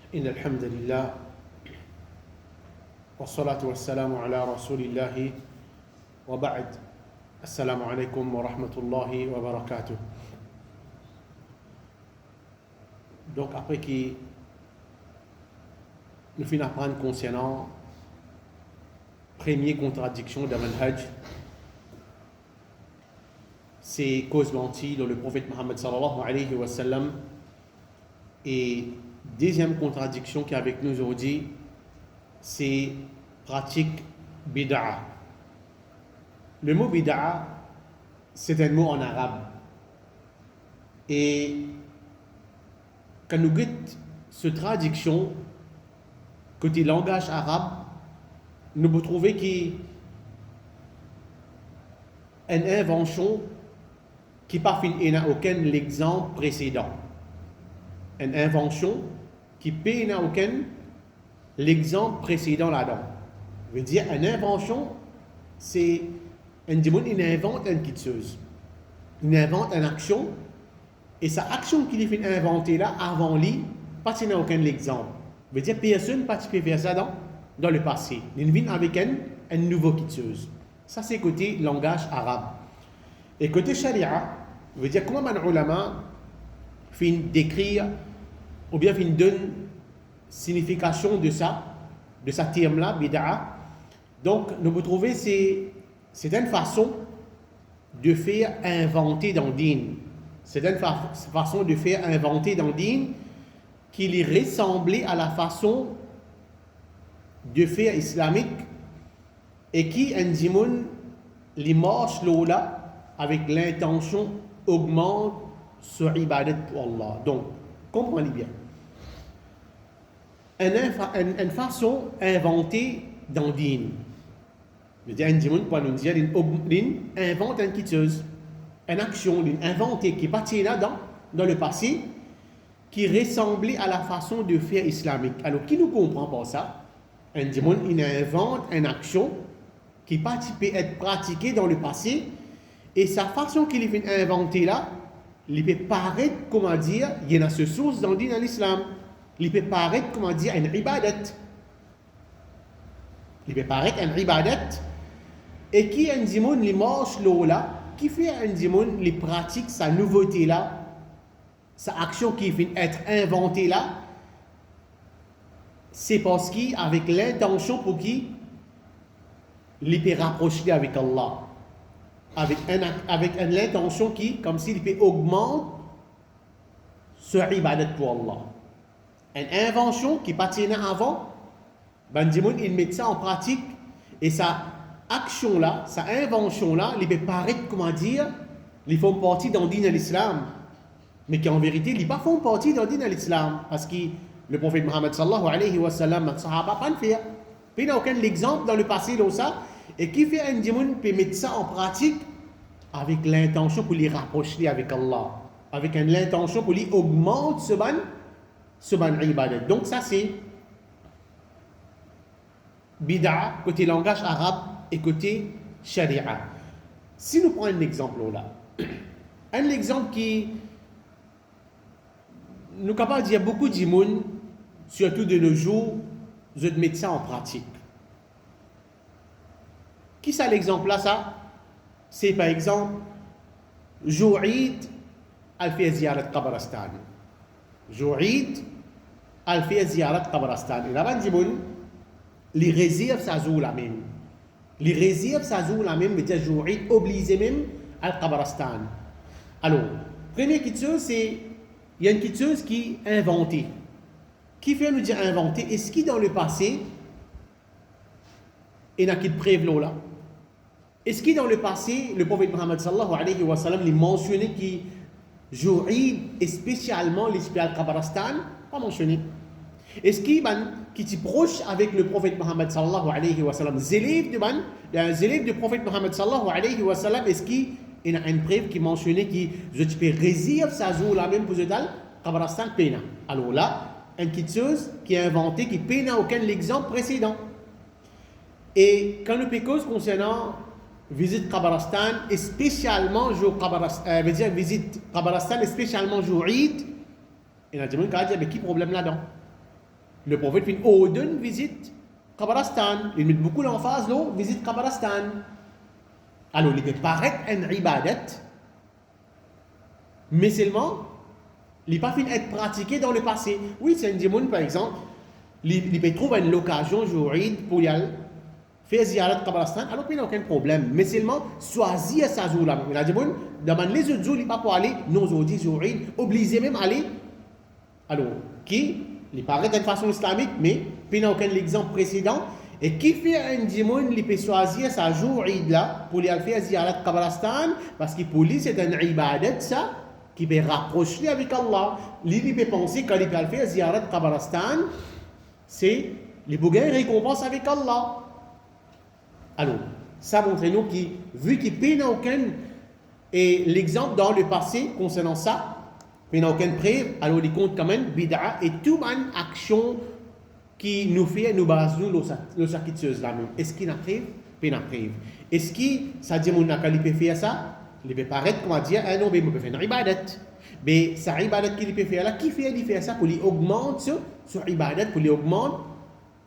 إن الحمد لله والصلاة والسلام على رسول الله وبعد السلام عليكم ورحمة الله وبركاته. Donc après que nous finissons d'apprendre concernant première contradiction de manhaj, c'est cause mentie dans le prophète Mohammed sallallahu alayhi wa sallam, et deuxième contradiction qui est avec nous aujourd'hui, c'est pratique bid'a. Le mot bid'a, c'est un mot en arabe. Et quand nous guettons cette traduction, côté langage arabe, nous pouvons trouver qu'il y a une invention qui n'a aucun exemple précédent. Une invention qui n'a aucun l'exemple précédent là-dedans. Je veux dire, une invention, c'est un démon, il invente une petite chose. Il invente une action, et sa action qu'il fait inventer là, avant lui, pas qu'il n'a aucun exemple. Je veux dire, personne n'a pu faire ça dans le passé. Il vient avec un nouveau petite chose. Ça, c'est côté langage arabe. Et côté sharia, je veux dire, comment un ulama fait décrire, ou bien fait donne signification de ça terme-là, bid'a. Donc, nous pouvons trouver, c'est une façon de faire inventer dans le din. C'est une façon de faire inventer dans le din qui est ressemblée à la façon de faire islamique et qui, un dimoun, les marche là avec l'intention augmente sur ibadat pour Allah. Donc, comprenez bien. Une façon inventée dans le din. Je veux dire, un dimoun, pour nous dire, il invente une petite chose, une action, il invente qui est partie là dans le passé, qui ressemblait à la façon de faire islamique. Alors, qui nous comprend par ça? Un dimoun, il invente une action qui peut être pratiquée dans le passé, et sa façon qu'il fait inventer là, il peut paraître, comment dire, il y a ce source dans le din à l'islam. Il peut paraître, comment dire, une ibadat. Il peut paraître une ibadat, et qui un dimoun, il marche là, qui fait un dimoun, il pratique sa nouveauté là, sa action qui fait être inventée là, c'est parce qu'avec l'intention pour qui il peut rapprocher avec Allah, avec l'intention qui, comme s'il peut augmenter ce ibadat pour Allah. Une invention qui patinait avant, ben dimoun, il met ça en pratique, et sa action là, sa invention là, il peut paraître, comment dire, ils font partie d'un din à l'islam, mais qui en vérité, ils ne font pas partie d'un din à l'islam, parce que le prophète Mohammed sallallahu alayhi wa sallam, les sahaba pas le faire. Il n'y a aucun exemple dans le passé de ça, et qui fait un dimoun peut mettre ça en pratique avec l'intention pour les rapprocher avec Allah, avec l'intention pour les augmenter ce ban ibadat. Donc ça c'est bid'a côté langage arabe et côté sharia. Si nous prenons un exemple là, un exemple qui nous capable de dire beaucoup de monde, surtout de nos jours, je mettre ça en pratique. Qui ça l'exemple là ça? C'est par exemple jour Eid al fait ziyarat Qabrastan. Jour Eid al fait ziyarat Qabrastan. Et là-bas dimoun, les réserves ça joue la même. Les réserves ça joue la même, mais dire jour Eid obligé même al Qabrastan. Alors, première petite chose, c'est il y a une petite chose qui est inventée. Qui fait nous dire inventer? Est-ce qu'il dans le passé, il y a qui preuve là? Est-ce qu'il dans le passé, le prophète Mohammed sallallahu alayhi wa sallam, il mentionnait qu'il jour Eid et spécialement l'esprit al-Qabrastan? Pas mentionné. Est-ce qu'il est proche avec le prophète Mohammed sallallahu alayhi wa sallam, élève du prophète Mohammed sallallahu alayhi wa sallam, est-ce qu'il y a une preuve qui mentionnait que je peux réserver sa jour la même pour le Qabrastan pena? Alors là, une petite chose qui est inventée, qui n'a aucun exemple précédent. Et quand nous pécons concernant visite Qabrastan, et spécialement jour Qabrastan, visite Qabrastan, et spécialement jour Eid, il y a des gens qui disent, mais qui problème là-dedans? Le prophète fait une visite Qabristan. Il met beaucoup l'emphase, non? Visite Qabristan. Alors, il peut paraître un ibadat, mais seulement, il n'est pas fini d'être pratiqué dans le passé. Oui, c'est un démon, par exemple, il peut trouver une occasion, pour y aller, faire ziyarat Qabristan, alors il n'y a aucun problème. Mais seulement, choisir sa jour-là. Il a dit, bon, demande les autres jours, il n'est pas pour aller, nous, aujourd'hui, obligé même aller. Alors, qui, il paraît d'une façon islamique, mais il n'y a aucun exemple précédent. Et qui fait un démon, il peut choisir sa jour là pour aller faire ziyarat Qabristan, parce que pour lui, c'est un ibadat, ça, qui peut rapprocher avec Allah. Lui, il peut penser qu'il peut faire ziyarat Qabristan, c'est les bougains récompense avec Allah. Alors, ça montre nous que, vu qu'il n'y a aucun, et l'exemple dans le passé concernant ça, il n'y a aucune preuve, alors il compte quand même bid'a et toute une action qui nous fait, nous base nous, le sakitseuse là même. Est-ce qu'il y a preuve? Il y a preuve. Est-ce que ça dit mon nakali peut faire ça? Il peut paraître comme dire, ah non, mais il peut faire une ibadat. Mais sa ibadat qu'il peut faire là, qui fait faire ça pour lui augmenter sur ibadat, pour lui augmenter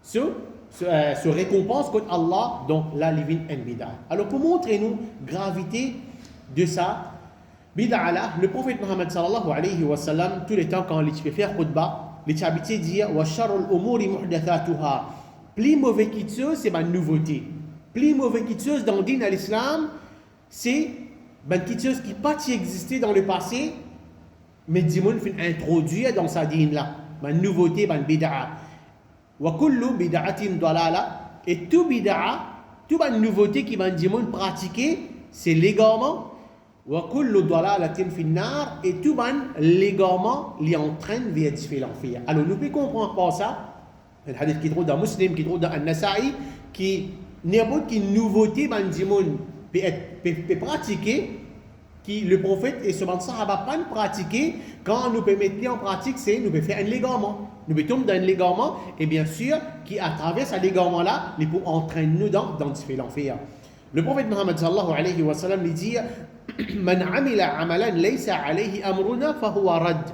ce récompense contre Allah dans la living and bid'a. Alors pour montrer nous gravité de ça, bid'a là, le prophète Mohammed sallallahu alayhi wa sallam, tout le temps quand il peut faire khutbah, il habitué de dire wa sharrul umuri muhdathatuha. Plus mauvais qui c'est ma nouveauté. Plus mauvais qui dans le din à l'islam, c'est quelque chose qui pas existé dans le passé, mais Dimon fait introduire dans sa din là, ma nouveauté, ma bid'a. Wa kullu bid'atin dalala, et tout bid'a, toute ma nouveauté qui m'a Dimon pratiquer, c'est légalement. Wa kullu dalalatin fi nar, et tout légalement li entraîne vers l'enfer. Alors nous pouvons comprendre par ça, un hadith qui trouve dans Muslim, qui trouve dans An-Nasa'i, qui n'importe quelle nouveauté ban Dimon peut pratiquer, qui le prophète et ce sahaba pas pratiquer, quand nous pouvons mettre en pratique, c'est nous pouvons faire un légament. Nous pouvons tomber dans un légament, et bien sûr, qui à travers ce légament-là, il peut entraîner nous dans l'enfer. Le prophète Mohammed sallallahu alayhi wa sallam lui dit Man amila amalan laysa alayhi amruna fahuwa rad.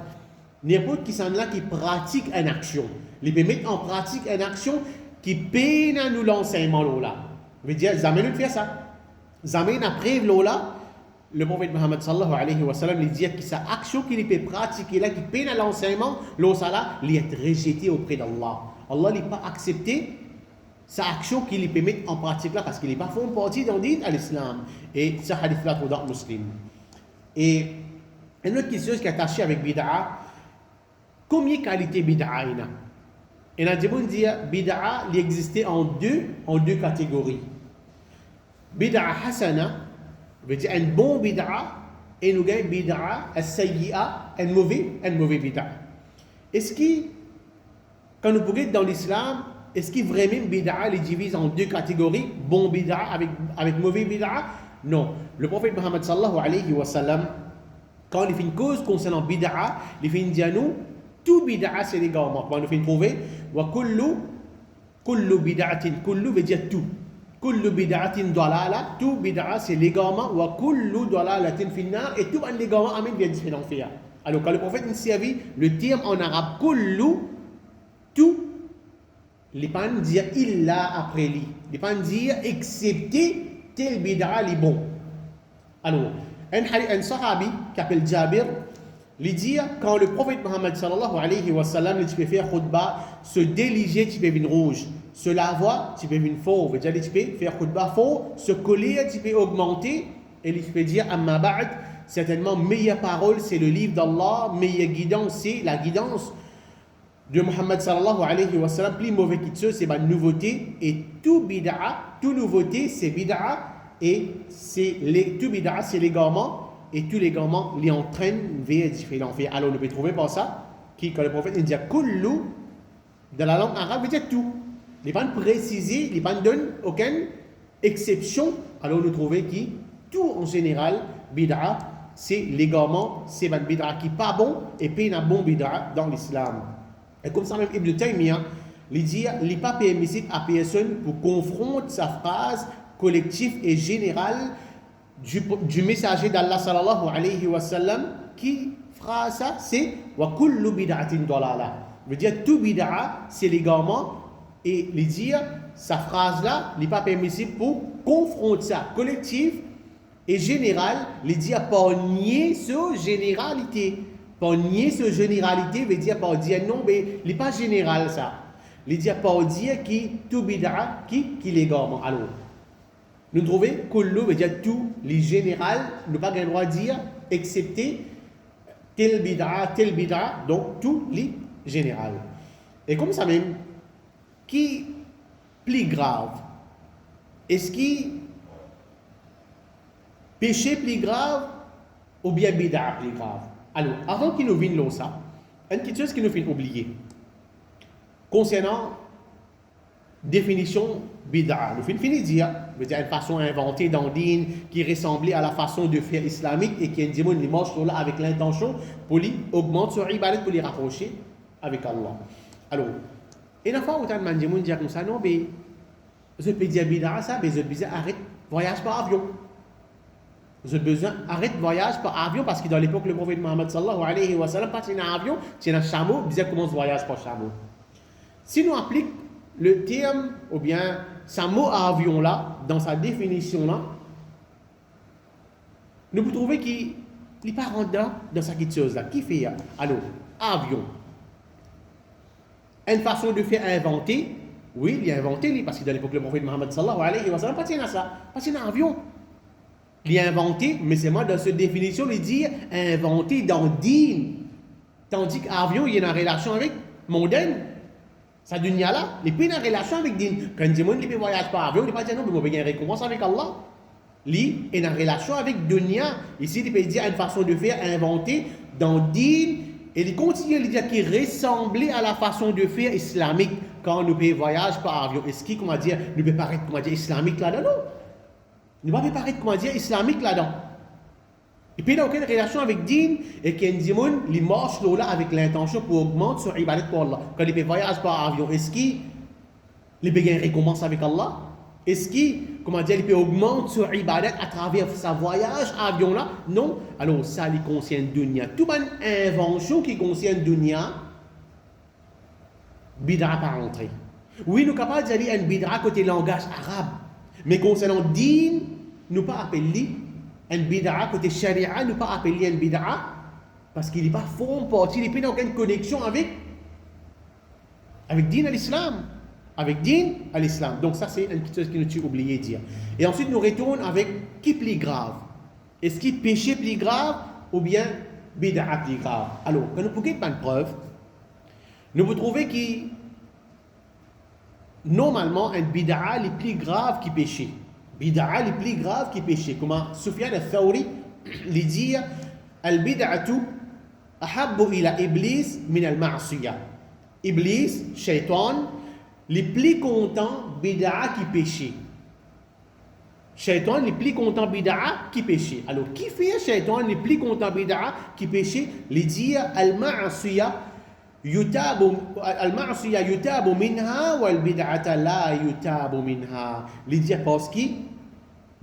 N'importe qui s'en là qui pratique une action, il peut mettre en pratique une action qui peine à nous l'enseignement là. Veut dire, jamais nous faire ça. Jamais après là. Le prophète Mohammed sallallahu alayhi wa sallam lui dit que sa action qu'il peut pratiquer là, qui peine à l'enseignement, là, il est rejeté auprès d'Allah. Allah n'a pas accepté sa action qu'il peut mettre en pratique là parce qu'il n'est pas fait partie d'un din à l'islam. Et ce hadith là dans Muslim. Et une autre question qui est attachée avec bid'a, combien de qualités bid'a il y a? Et on a dit bid'a il existait en deux catégories. Bid'a hasana, veut dire un bon bid'a, et nous avons bid'a as-sayyi'a, un mauvais bid'a. Est-ce que, quand nous regardons dans l'islam, est-ce que vraiment bid'a les divise en deux catégories, bon bid'a avec mauvais bid'a? Non. Le prophète Mohammed sallallahu alayhi wa sallam, quand il fait une cause concernant bid'a, il fait une dire nous, tout bid'a c'est légalement. Quand il fait trouver, wa kullu bid'atin, kullu veut dire tout. Kullu bid'atin dalala, tout bid'a c'est légalement, wa kullu dalalatin finnar, et tout légalement amène vers l'enfer. Alors quand le prophète nous servi le terme en arabe kullu, tout, il ne peut pas dire illa après lui, il ne peut pas dire excepté tel bid'a est bon. Alors, un sahabi qui s'appelle Jabir, il dit quand le prophète Mohammed sallallahu alayhi wa sallam, il peut faire khutbah, se déliger, tu peux venir rouge. Se lavoir, tu peux venir faux. Veut dire, tu peux faire khutbah faux. Se coller, tu peux augmenter. Et il peut dire, amma ba'd, certainement, meilleure parole, c'est le livre d'Allah. Meilleure guidance, c'est la guidance de Mohammed sallallahu alayhi wa sallam. Plus mauvais qu'il soit, c'est ma nouveauté. Et tout bid'a, tout nouveauté, c'est bid'a. Et tout bid'a, c'est légalement. Et tous les gamins les entraînent vers différents faits. Alors, on peut trouver par ça, quand le prophète dit kullu, dans la langue arabe, veut dire tout. Il ne va pas préciser, il ne va pas donner aucune exception. Alors, nous trouvons que tout en général, bid'a, c'est légalement, c'est un bid'a qui n'est pas bon et puis un bon bid'a dans l'islam. Et comme ça, même Ibn Taymiyyah, il dit qu'il n'est pas permissible à personne pour confronter sa phrase collective et générale du messager d'Allah sallallahu alayhi wa sallam qui fera ça, c'est wa kullu bid'atin dalala. Veut dire tout bid'a, c'est l'égarement. Et les dire, sa phrase-là n'est pas permissible pour confronter ça. Collectif et général, les dire pas nier ce généralité. Pas nier ce généralité veut dire pas dire non, mais il n'est pas général ça. Les dire pas dire qui tout bid'a, qui l'égarement. Alors, nous trouvons kullu veut dire tout, les général, nous pas le droit de dire, excepté tel bid'a, donc tout les général. Et comme ça même, qui plus grave? Est-ce qui péché plus grave ou bien bid'a plus grave? Alors, avant qu'il nous vienne là, ça, une petite chose qui nous fait oublier concernant définition bid'a. Nous finissons de dire, une façon inventée dans le din qui ressemblait à la façon de faire islamique et qui est une marche là avec l'intention pour lui augmenter son ibadat, pour les rapprocher avec Allah. Alors, et la fois où tu as demandé de dire comme ça, non, mais je peux dire bid'a ça, mais je peux dire arrête voyage par avion. Je besoin arrête voyage par avion parce que dans l'époque le prophète Mohammed sallallahu alayhi wa sallam pas un avion, c'est un chameau, disait comment se voyage par chameau. Si nous appliquons le terme ou bien ce mot avion là dans sa définition là, nous pouvons trouver qu'il n'est pas rentré dans sa petite chose là. Qui fait alors avion? Une façon de faire inventer, oui, il a inventé parce que dans l'époque le prophète Mohammed sallallahu alayhi wa sallam pas un ça, pas un avion. Il a inventé, mais c'est moi dans cette définition, il dit inventé dans din. Tandis qu'avion, il y a une relation avec mondaine. Ça dunya là, il n'y a pas une relation avec din. Quand il dit il voyage par avion, il ne peut pas dire non, mais il y a une récompense avec Allah. Il y a une relation avec dunya. Ici, il peut dire une façon de faire inventée dans din. Et il continue à dire qu'il ressemblait à la façon de faire islamique quand nous pouvons voyage par avion. Est-ce qu'il, comment dire, nous peut paraître, comment dire, islamique là-dedans? Non. Il ne va pas paraître, comment dire, islamique là-dedans. Et puis, il n'y a aucune relation avec din et qu'il y a une dimoun, il marche là avec l'intention pour augmenter son ibadat pour Allah. Quand il peut voyage par avion, est-ce qu'il peut gagner une récompense avec Allah? Est-ce qu'il, comment dire, il peut augmenter son ibadat à travers sa voyage à avion là? Non. Alors, ça, il concerne dunya. Toute une invention qui concerne dunya, bid'a pas rentrer. Oui, nous sommes capables de dire une bid'a côté langage arabe. Mais concernant din, nous pas appeler une bid'a côté sharia, nous pas appeler une bid'a parce qu'il n'est pas forme partie, il n'est pas aucune connexion avec din à l'islam. Avec din à l'islam. Donc ça c'est une petite chose que nous avons oublié de dire. Et ensuite nous retournons avec qui plus grave. Est-ce qu'il péché plus grave ou bien bid'a plus grave? Alors, quand nous pouvons pas une preuve, nous pouvons trouver que normalement, un bid'a est plus grave que péché. Bid'a est plus grave que péché. Comme Sufyan al-Thawri lui dit Al-bid'atu ahabbu ila iblis min al-ma'siyah. Iblis, shaitan, les plus content bid'a qui péché. Shaitan, les plus content bid'a qui péché. Alors, qui fait shaitan, les plus content bid'a qui péché? Il dit al-ma'siyah. Al-ma'siyah yutabu minha wal bid'ata la yutabu minha. Il dit parce que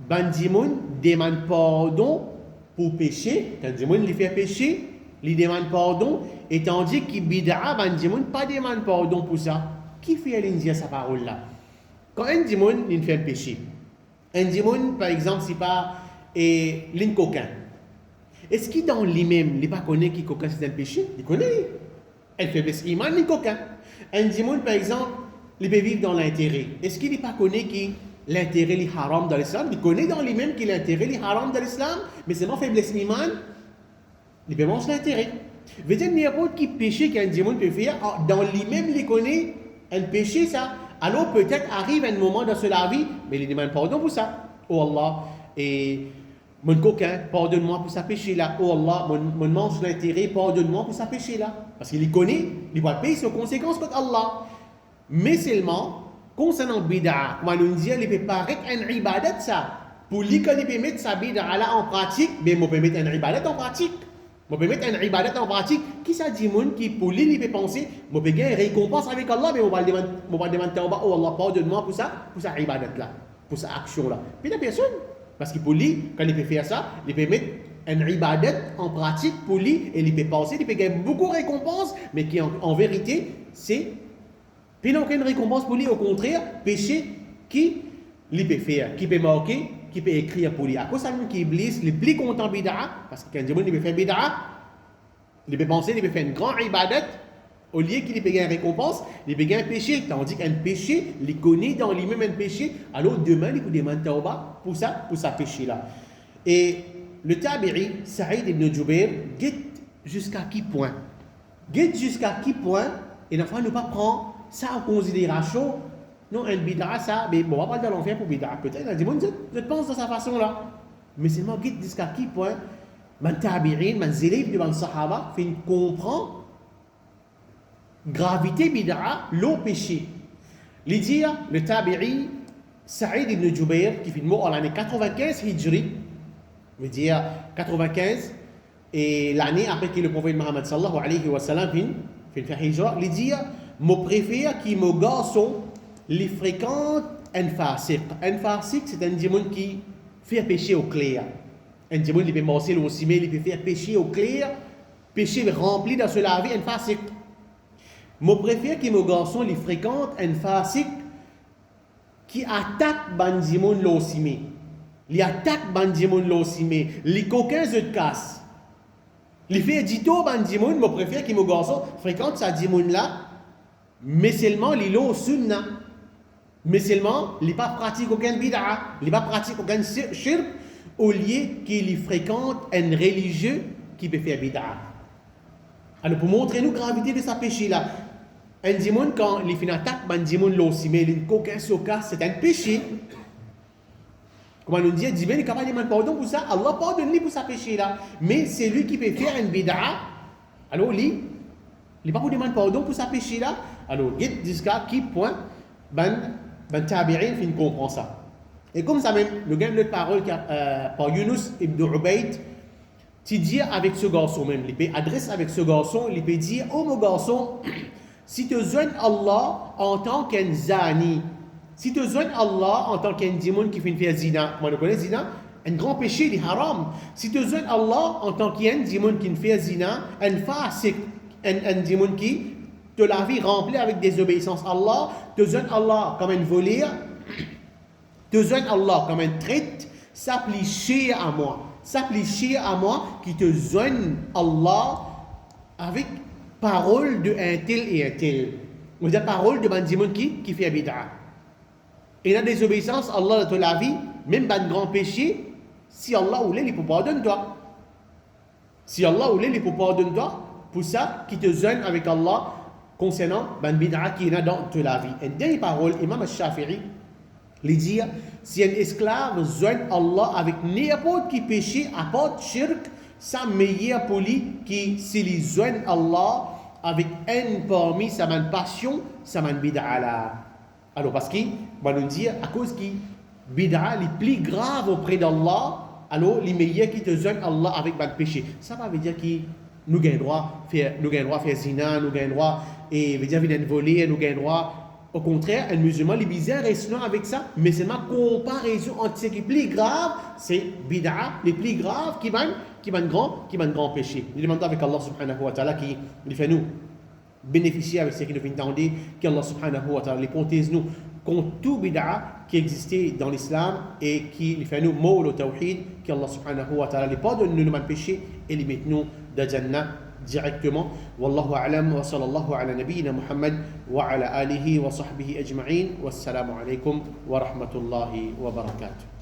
bandimoun demande pardon pour pécher. Quand bandimoun lui fait pécher, il demande pardon. Et tandis que bid'a bandimoun pas demande pardon pour ça. Qui fait dire sa parole là? Quand un dimoun il fait pécher, un dimoun par exemple c'est pas l'in coquin. Est-ce qu'il dans lui-même il pas connaît qui coquin c'est un péché? Il connaît. Elle faiblesse iman, les coquins. Un dimoun, par exemple, il peut vivre dans l'intérêt. Est-ce qu'il n'est pas connu que l'intérêt est haram dans l'islam? Il connaît dans lui-même que l'intérêt est haram dans l'islam, mais c'est non faiblesse iman, il peut manger l'intérêt. Veut dire n'importe qui péché qu'un dimoun peut faire, dans lui-même, il connaît un péché, ça. Alors peut-être arrive un moment dans sa vie, mais il demande pardon pour ça. Oh Allah, et mon coquin, pardonne-moi pour sa péché là. Oh Allah, mon mange l'intérêt, pardonne-moi pour sa péché là. Parce qu'il connaît, il va payer ses conséquences contre Allah. Mais seulement, concernant bid'a, comme on dit, il peut paraître un ibadat ça. Pour lui, quand il peut mettre sa bid'a là en pratique, mais on peut mettre un ibadat en pratique. On peut mettre un ibadat en pratique. Qui ça dit, qui pour lui, il peut penser, on peut gagner une récompense avec Allah, mais on va demander tawbah, oh Allah, pardonne-moi pour sa ibadat là, pour sa action là. Puis la personne. Parce que pour lui, quand il peut faire ça, il peut mettre un ibadat en pratique pour lui, et il peut penser, il peut gagner beaucoup de récompenses, mais qui en vérité, c'est pas aucune récompense pour lui, au contraire, péché qui il peut faire, qui peut marquer, qui peut écrire pour lui. À cause de qui Iblis, il est plus content bid'a, parce que quand il peut faire bid'a, il peut penser, il peut faire une grande ibadat, au lieu qu'il peut gagner une récompense, il peut gagner un péché. Tandis qu'un péché, il connaît dans lui-même un péché, alors demain, il peut demander tawbah pour ça péché-là. Et le tabi'i, Saïd ibn Jubair, guette jusqu'à qui point? Guette jusqu'à qui point? Et enfin, ne pas prendre ça en considération. Non, un bid'a, ça, mais bon, on va pas dans l'enfer pour bid'a. Peut-être, il a dit, moi, je pense de sa façon-là. Mais seulement, guette jusqu'à qui point? Man tabi'in, man zélib de man sahaba, fait comprendre gravité bid'a, l'eau péché. Les dire, le tabi'i, Saïd ibn Jubair, qui fait mort en l'année 95 Hijri, veut dire 95, et l'année après que le prophète Mohammed sallallahu alayhi wa sallam fait faire hijra, il dit, mon préfère qui me garçon, les fréquente un fasiq. Un fasiq, c'est un démon qui fait péché au clair. Un démon qui peut morcer aussi, mais il peut faire péché au clair, péché rempli dans ce laver, un fasiq. Mon préfère qui me garçon, les fréquente un fasiq qui attaque ban démon l'ossimé. Il attaque bandimon l'ossimé, les coquins se cassent. Il fait dito bandimon, mon préfère qui me garçon fréquente sa dimon là, mais seulement il est au sunna. Mais seulement il n'est pas pratique aucun bid'a, il n'est pas pratique aucun shirk, au lieu qu'il fréquente un religieux qui peut faire bid'a. Alors pour montrer nous la gravité de sa péché là, un dimon quand il fait une attaque bandimon l'ossimé, les coquins se cassent, c'est un péché. Comme on dit, il est capable de demander pardon pour ça. Allah pardonne-lui pour sa péché là. Mais c'est lui qui peut faire une bid'a. Alors, il n'est pas pour demander pardon pour sa péché là. Alors, il jusqu'à qui point, ben tabi'in fin comprend ça. Et comme ça même, le gars de parole par Yunus ibn Ubayd, tu dis avec ce garçon même, il peut adresser avec ce garçon, il peut dire, oh mon garçon, si tu zones Allah en tant qu'un zani, si tu zones Allah en tant qu'un démon qui fait une zina, comment on connaît zina? Un grand péché, il est haram. Si tu zones Allah en tant qu'un démon qui fait zina, un fasiq, un démon qui te la vie remplie avec désobéissance à Allah, tu zones Allah comme un voleur, tu zones Allah comme un traite, ça plie chier à moi. Ça plie chier à moi qui te zone Allah avec parole de un tel et un tel. On dit parole de un démon qui fait bid'a. Et la désobéissance, Allah te la vie, même dans le grand péché, si Allah voulait, il peut pardonner toi. Si Allah voulait, il peut pardonner toi pour ça qui te zone avec Allah concernant le bid'a qui est dans la vie. Et dernière parole, Imam al-Shafi'i, il dit, si un esclave zone Allah avec n'importe qui péché, à part shirk, ça meilleur pour lui qui s'il zone Allah avec un parmi sa passion, sa bid'a là. Alors, parce qu'il va nous dire, à cause qui bid'a est plus grave auprès d'Allah, alors les meilleurs qui te zone Allah avec le péché. Ça veut dire que nous avons droit à faire zina, nous avons droit et veut dire venir voler, nous avons droit. Au contraire, un musulman, les bizarres restent avec ça, mais c'est ma comparaison entre ce qui est plus grave, c'est bid'a, les plus graves qui va grand péché. Nous demandons avec Allah subhanahu wa ta'ala qui fait nous bénéficier avec ce qui nous vient d'entendre, qu'Allah subhanahu wa ta'ala les protège nous contre tout bid'a qui existait dans l'islam et qui fait nous mot le tawhid, qu'Allah subhanahu wa ta'ala les pardonne nous le péché et les met nous dans Jannah directement. Wallahu a'lam wa sallallahu ala nabiyyina Muhammad wa ala alihi wa sahbihi ajma'in. Wassalamu alaykum wa rahmatullahi wa barakatuh.